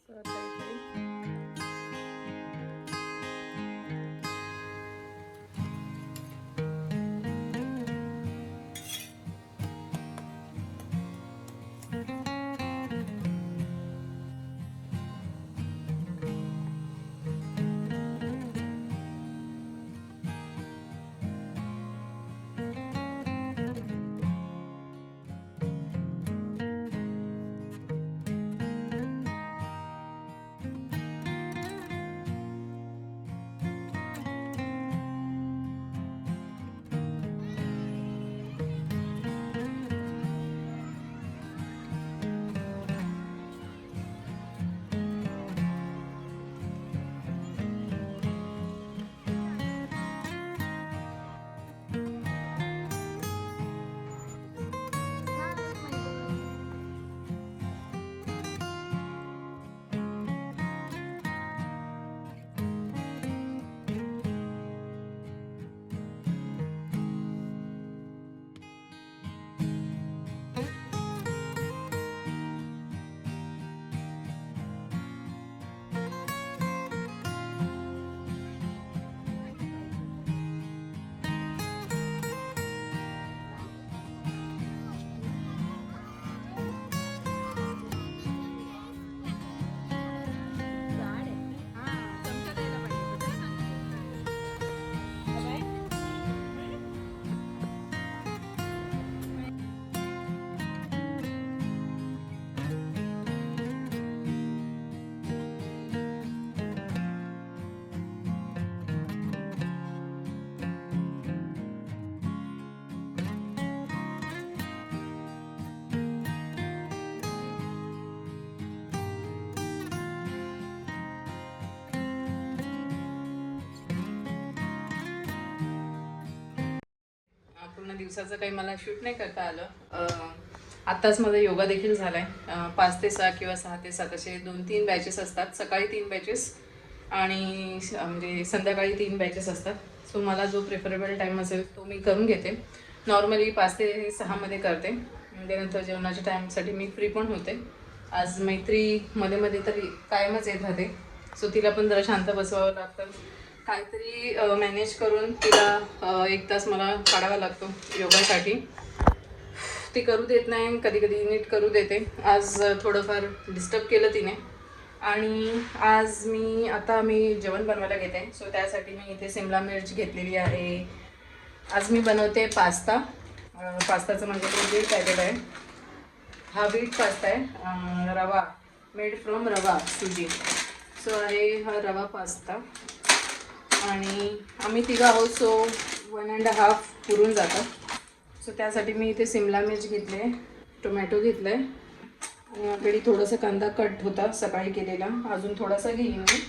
So आता इकडे पूर्ण दिवसाचं काही मला शूट नाही करता आलं. आत्ताच माझा योगा देखील झाला आहे. 5 ते 6 किंवा 6 ते 7 असे 2-3 बॅचेस असतात. सकाळी 3 बॅचेस आणि म्हणजे संध्याकाळी 3 बॅचेस असतात. सो मला जो प्रेफरेबल टाईम असेल तो मी करून घेते. नॉर्मली 5 ते 6 मध्ये करते. त्यानंतर जेवणाच्या टाईमसाठी मी फ्री पण होते. आज मैत्री मध्ये मध्ये तरी कायमच येत राहते. सो तिला पण जरा शांत बसवावं लागतं. काहीतरी मॅनेज करून तिला 1 तास मला काढावा लागतो योगासाठी. ती करू देत नाही, कधी कधी नीट करू देते. आज थोडंफार डिस्टर्ब केलं तिने. आणि आज मी जेवण बनवायला घेते. सो त्यासाठी मी इथे शिमला मिर्च घेतलेली आहे. आज मी बनवते पास्ता. पास्ताचं म्हणजे बीट पॅकेट आहे. हा बीट पास्ता आहे. रवा मेड फ्रॉम रवा सुजी. सो आहे हा रवा पास्ता. आणि आम्ही 3 आहोत. सो 1.5 पुरून जातं. सो त्यासाठी मी इथे शिमला मिर्च घेतले, टोमॅटो घेतलं आहे आणि ऑलरेडी थोडंसं कांदा कट होता सकाळी केलेला, अजून थोडासा घेईन मी.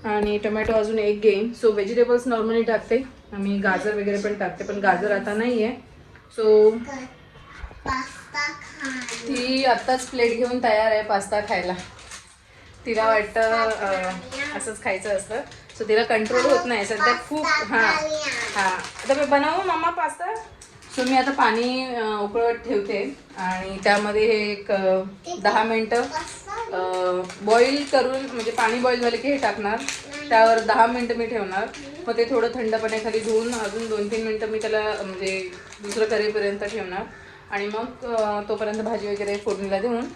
आणि टोमॅटो अजून 1 घेईन. सो व्हेजिटेबल्स नॉर्मली टाकते आम्ही, गाजर वगैरे पण टाकते, पण गाजर आता नाही आहे. सो ती आत्ताच प्लेट घेऊन तयार आहे पास्ता खायला. तिला वाटतं असंच खायचं असतं. सो तिला कंट्रोल होत नाही सध्या खूप. आता मी बनवू मम्मा पास्ता. सो मी आता पाणी उकळत ठेवते आणि त्यामध्ये हे एक 10 मिनटं बॉईल करून, म्हणजे पाणी बॉईल झाले की हे टाकणार. त्यावर 10 मिनटं मी ठेवणार. मग ते थोडं थंड पाण्याखाली धुवून अजून 2-3 मिनटं मी त्याला म्हणजे दुसरं करेपर्यंत ठेवणार. आणि मग तोपर्यंत भाजी वगैरे फोडणीला देऊन,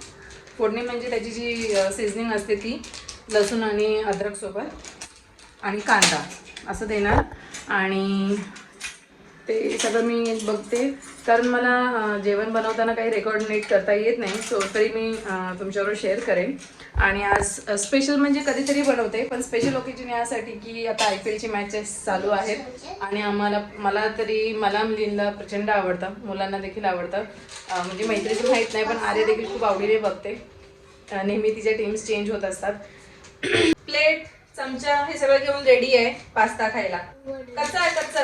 फोडणी म्हणजे त्याची जी सीझनिंग असते ती लसूण आणि अद्रकसोबत आणि कांदा असं देणार. आणि ते सगळं मी बघते, कारण मला जेवण बनवताना काही रेकॉर्ड नीट करता येत नाही. सो तरी मी तुमच्याबरोबर शेअर करेन. आणि आज स्पेशल म्हणजे कधीतरी बनवते, पण स्पेशल ओकेजन यासाठी की आता IPLची मॅचेस चालू आहेत आणि मला मुलींना प्रचंड आवडतं, मुलांना देखील आवडतं. म्हणजे मैत्रीचं माहीत नाही, पण आर्य देखील खूप आवडीने बघते. नेहमी तिच्या टीम्स चेंज होत असतात. प्लेट, चमचा हे सगळं घेऊन रेडी आहे पास्ता खायला.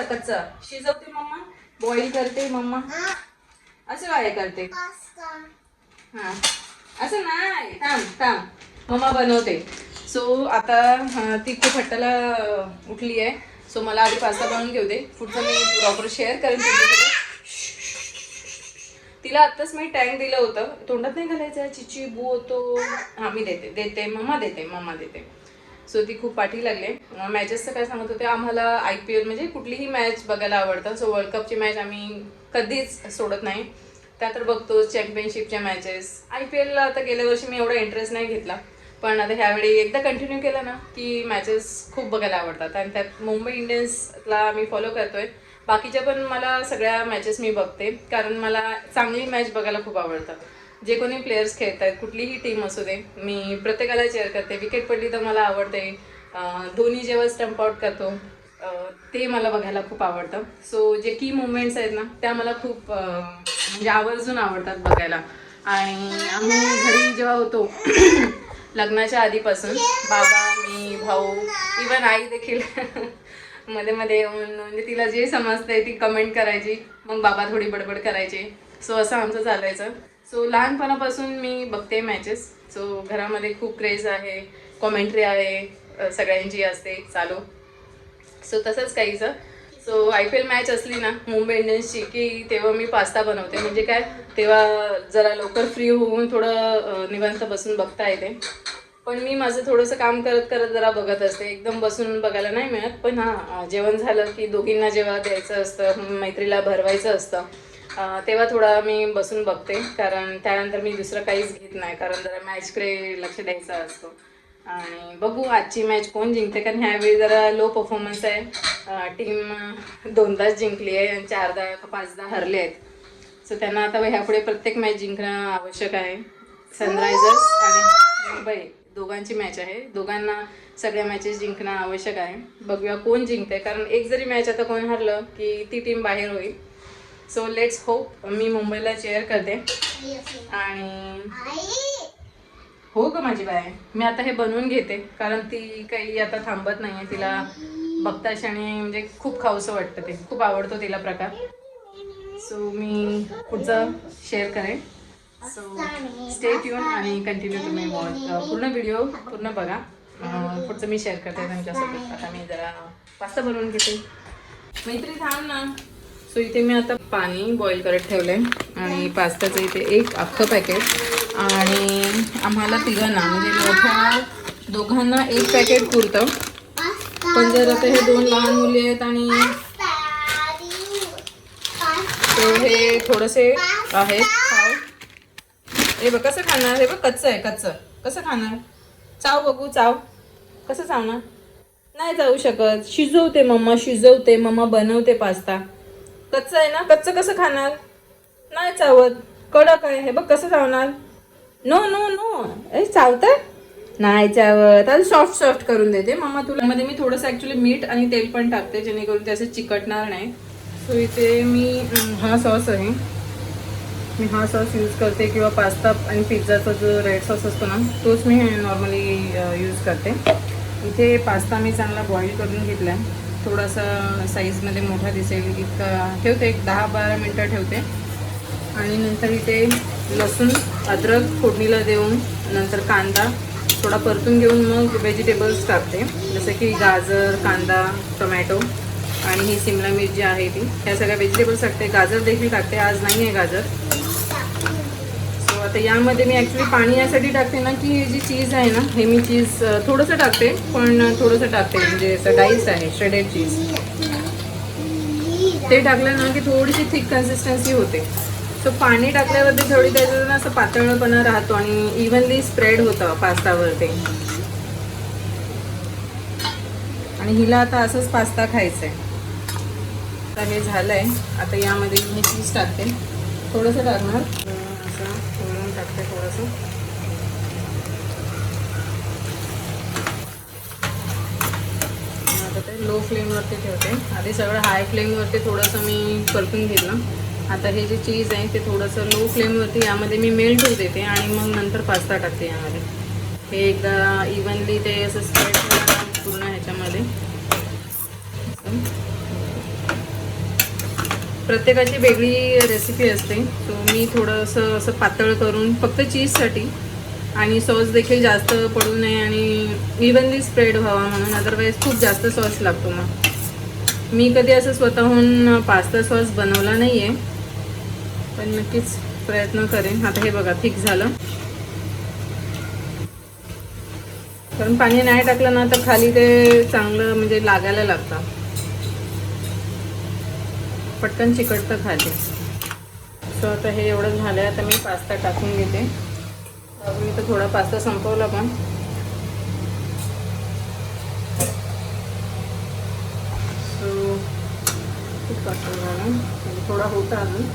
कच्चा शिजवते मम्मा, बॉईल करते मम्मा, असं काय करते. हां असं नाही, थांब मम्मा बनवते. सो आता ती खूप हट्टाला उठली आहे. सो मला आधी पास्ता बनवून घेऊ दे, पुढचं मी प्रॉपर शेअर करेन तुमच्यासोबत. तिला आत्ताच मी टँक दिलं होतं, तोंडात नाही घालायचं, चिची बू होतो. हां मी देते मम्मा देते. सो ती खूप पाठी लागले. मॅचेसचं काय सांगत होते, आम्हाला IPL म्हणजे कुठलीही मॅच बघायला आवडतं. सो वर्ल्ड कपची मॅच आम्ही कधीच सोडत नाही, त्या तर बघतो. चॅम्पियनशिपच्या मॅचेस, IPLला आता गेल्या वर्षी मी एवढा इंटरेस्ट नाही घेतला, पण आता ह्यावेळी एकदा कंटिन्यू केलं ना की मॅचेस खूप बघायला आवडतात. आणि त्यात मुंबई इंडियन्सला मी फॉलो करतोय. बाकीच्या पण मला सगळ्या मॅचेस मी बघते, कारण मला चांगली मॅच बघायला खूप आवडतं. जे कोणी प्लेयर्स खेळत आहेत, कुठलीही टीम असू दे, मी प्रत्येकाला चेअर करते. विकेट पडली तर मला आवडते. धोनी जेव्हा स्टंप आउट करतो ते मला बघायला खूप आवडतं. सो जे की मुवमेंट्स आहेत ना त्या मला खूप म्हणजे आवर्जून आवडतात बघायला. आणि आम्ही घरी जेव्हा होतो लग्नाच्या आधीपासून, बाबा, मी, भाऊ, इवन आई देखील मध्ये मध्ये येऊन म्हणजे तिला जे समजतंय ती कमेंट करायची, मग बाबा थोडी बडबड करायची. सो असं आमचं चालायचं. सो लहानपणापासून मी बघते मॅचेस. सो घरामध्ये खूप क्रेज आहे, कॉमेंट्री आहे सगळ्यांची असते चालू. सो तसंच काहीचं. सो IPL मॅच असली ना मुंबई इंडियन्सची की तेव्हा मी पास्ता बनवते. म्हणजे काय, तेव्हा जरा लवकर फ्री होऊन थोडं निवांत बसून बघता येते. पण मी माझं थोडंसं काम करत करत जरा बघत असते, एकदम बसून बघायला नाही मिळत. पण हां, जेवण झालं की दोघींना जेव्हा द्यायचं असतं, मैत्रीला भरवायचं असतं, तेव्हा थोडा मी बसून बघते. कारण त्यानंतर मी दुसरं काहीच घेत नाही, कारण जरा मॅचकडे लक्ष द्यायचा असतो. आणि बघू आजची मॅच कोण जिंकते, कारण ह्यावेळी जरा लो परफॉर्मन्स आहे. टीम 2दाच जिंकली आहे आणि 4दा का 5दा हरले आहेत. सो त्यांना आता ह्यापुढे प्रत्येक मॅच जिंकणं आवश्यक आहे. सनरायझर्स आणि मुंबई दोघांची मॅच आहे, दोघांना सगळ्या मॅचेस जिंकणं आवश्यक आहे. बघूया कोण जिंकते, कारण एक जरी मॅच आता कोण हरलं की ती टीम बाहेर होईल. So let's hope. मी मुंबईला चेअर करते. आणि हो ग माझी बाय, मी आता हे बनवून घेते, कारण ती काही आता थांबत नाही आहे. तिला बघताच आणि म्हणजे खूप खाऊसं वाटतं, ते खूप आवडतो तिला प्रकार. सो मी पुढचं शेअर करेन. सो स्टे ट्यून आणि कंटिन्यू तुम्ही पूर्ण व्हिडिओ पूर्ण बघा. पुढचं मी शेअर करते तुमच्यासोबत. आता मी जरा पास्ता बनवून घेते. मैत्री थांब ना. सो इथे मी आता पाणी बॉईल करत ठेवलं आहे आणि पास्त्याचं इथे एक अख्खं पॅकेट. आणि आम्हाला तिघांना म्हणजे मोठ्या दोघांना एक पॅकेट पुरतं. पण जर आता हे 2 लहान मुली आहेत आणि तो हे थोडेसे आहेत खाऊ. हे बघ कसं खाणार, हे बघ कच्चं आहे, कच्चं कसं खाणार. चाव बघू, चाव कसं चावणार. नाही जाऊ शकत. शिजवते मम्मा बनवते पास्ता. कच्चं आहे ना, कच्चं कसं खाणार. नाही चावत, कडक आहे. हे बघ कसं चावणार. No no no. चावतं नाही चावत. आता सॉफ्ट करून देते मम्मा तुला. मध्ये मी थोडंसं ॲक्च्युली मीठ आणि तेल पण टाकते, जेणेकरून ते असं चिकटणार नाही. सो इथे मी हा सॉस आहे, मी हा सॉस यूज करते. किंवा पास्ता आणि पिझ्झाचा जो रेड सॉस असतो ना तोच मी नॉर्मली यूज करते. इथे पास्ता मी चांगला बॉईल करून घेतला आहे. थोडासा साईजमध्ये मोठा दिसेल इतका ठेवते, एक 10-12 मिनटं ठेवते. आणि नंतर इथे लसूण अद्रक फोडणीला देऊन नंतर कांदा थोडा परतून घेऊन मग व्हेजिटेबल्स टाकते, जसं की गाजर, कांदा, टोमॅटो आणि ही सिमला मिरची जी आहे ती, ह्या सगळ्या व्हेजिटेबल्स टाकते. गाजर देखील टाकते, आज नाही आहे गाजर. सो आता यामध्ये मी ॲक्च्युली पाणी यासाठी टाकते ना की जी चीज आहे ना, हे मी चीज थोडंसं टाकते, पण थोडंसं टाकते म्हणजे असं डाईस आहे, श्रेडेड चीज. ते टाकलं ना की थोडीशी थिक कन्सिस्टन्सी होते. सो पाणी टाकल्यावरती थोडी त्याच्यात ना असं पातळपणा राहतो आणि इव्हनली स्प्रेड होतं पास्तावरती. आणि हिला आता असंच पास्ता खायचा आहे. आता हे झालं आहे. आता यामध्ये मी चीज टाकते, थोडंसं टाकणार, असं वरून टाकते थोडंसं. आता ते लो फ्लेमवरती ठेवते. आधी सगळं हाय फ्लेमवरती थोडंसं मी परतून घेतलं. आता हे जे चीज आहे ते थोडंसं लो फ्लेमवरती यामध्ये मी मेल्ट होऊ देते आणि मग नंतर पास्ता टाकते यामध्ये. हे एकदा इव्हनली ते असं स्प्रेड करून पूर्ण ह्याच्यामध्ये. प्रत्येकाची वेगळी रेसिपी असते. सो मी थोडंसं असं पातळ करून फक्त चीजसाठी, आणि सॉस देखील जास्त पडू नये आणि इव्हनली स्प्रेड व्हावा म्हणून, अदरवाईज खूप जास्त सॉस लागतो. मग मी कधी असं स्वतःहून पास्ता सॉस बनवला नाही आहे, पण नक्कीच प्रयत्न करेन. आता हे बघा थिक झालं, कारण पाणी नाही टाकलं ना तर खाली ते चांगलं म्हणजे लागायला लागतं, पटकन चिकटतं खाली. सो आता हे एवढं झालं. आता मी पास्ता टाकून घेते. मी तर थोडा पास्ता संपवला पण. सो खूप पास्ता झाला, थोडा होता अजून.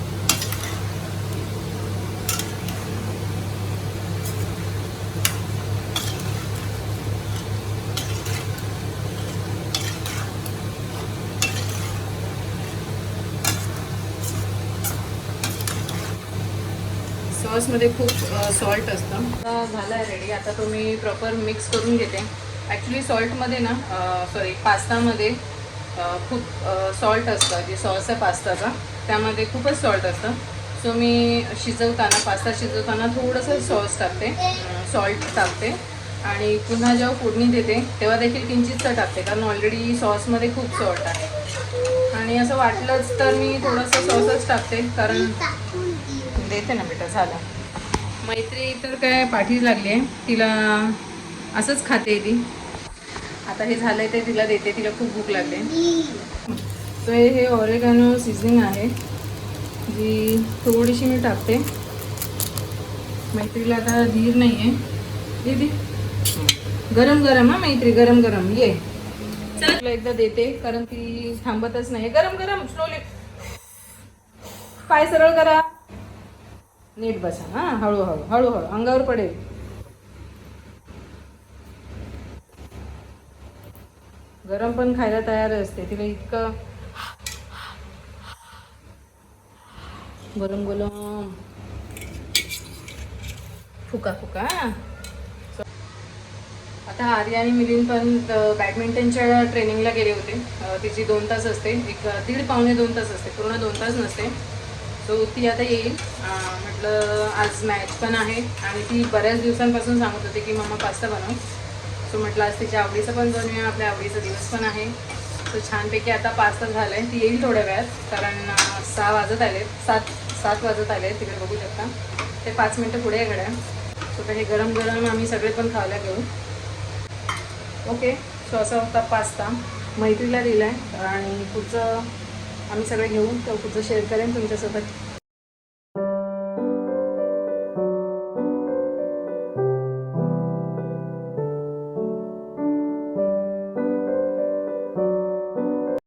सॉसमध्ये खूप सॉल्ट असतं. झालं आहे रेडी. आता तो मी प्रॉपर मिक्स करून घेते. ॲक्च्युली सॉल्टमध्ये ना सॉरी पास्तामध्ये खूप सॉल्ट असतं. जे सॉस आहे पास्ताचा त्यामध्ये खूपच सॉल्ट असतं. सो मी शिजवताना पास्ता शिजवताना थोडंसं सॉस टाकते, सॉल्ट टाकते आणि पुन्हा जेव्हा फोडणी देते तेव्हा देखील किंचितचं टाकते, कारण ऑलरेडी सॉसमध्ये खूप सॉल्ट आहे. आणि असं वाटलंच तर मी थोडंसं सॉसच टाकते, कारण देते ना बेटा. झालं. मैत्री तर काय पाठी लागली आहे, तिला असंच खाते ती. आता हे झालंय ते तिला देते, तिला खूप भूक लागते. तर हे ऑरेगानो सीझनिंग आहे जी थोडीशी मी टाकते. मैत्रीला आता धीर नाही आहे. दीदी गरम गरम हा मैत्री, गरम गरम ये. चल तुला एकदा देते, कारण ती थांबतच नाही. गरम गरम स्लोली. पाय सरळ करा, नीट बसा. हां हळूहळू हळूहळू, अंगावर पडेल. गरम पण खायला तयार असते, तिला इतकं गरम गरम फुका फुका. आता आर्या आणि मिलिंद पण बॅडमिंटनच्या ट्रेनिंगला गेले होते. तिची 2 तास असते, एक दीड पावणे 2 तास असते, पूर्ण 2 तास नसते. सो ती आता येईल. म्हटलं आज मॅच पण आहे आणि ती बऱ्याच दिवसांपासून सांगत होती की मम्मा पास्ता बनव. सो म्हटलं आज तिच्या आवडीचं पण बनवूया, आपल्या आवडीचा दिवस पण आहे. सो छानपैकी आता पास्ता झाला आहे. ती येईल थोड्या वेळात, कारण 6 वाजत आले, 7 वाजत आले. तिकडे बघू शकता ते 5 मिनटं पुढे आहे घड्या. सो तर हे गरम गरम आम्ही सगळे पण खायला घेऊ. ओके. सो असा होता पास्ता, मैत्रीला दिला आहे आणि पुढचं आम्ही सगळे घेऊ, तर पुढचं शेअर करेन तुमच्यासोबत.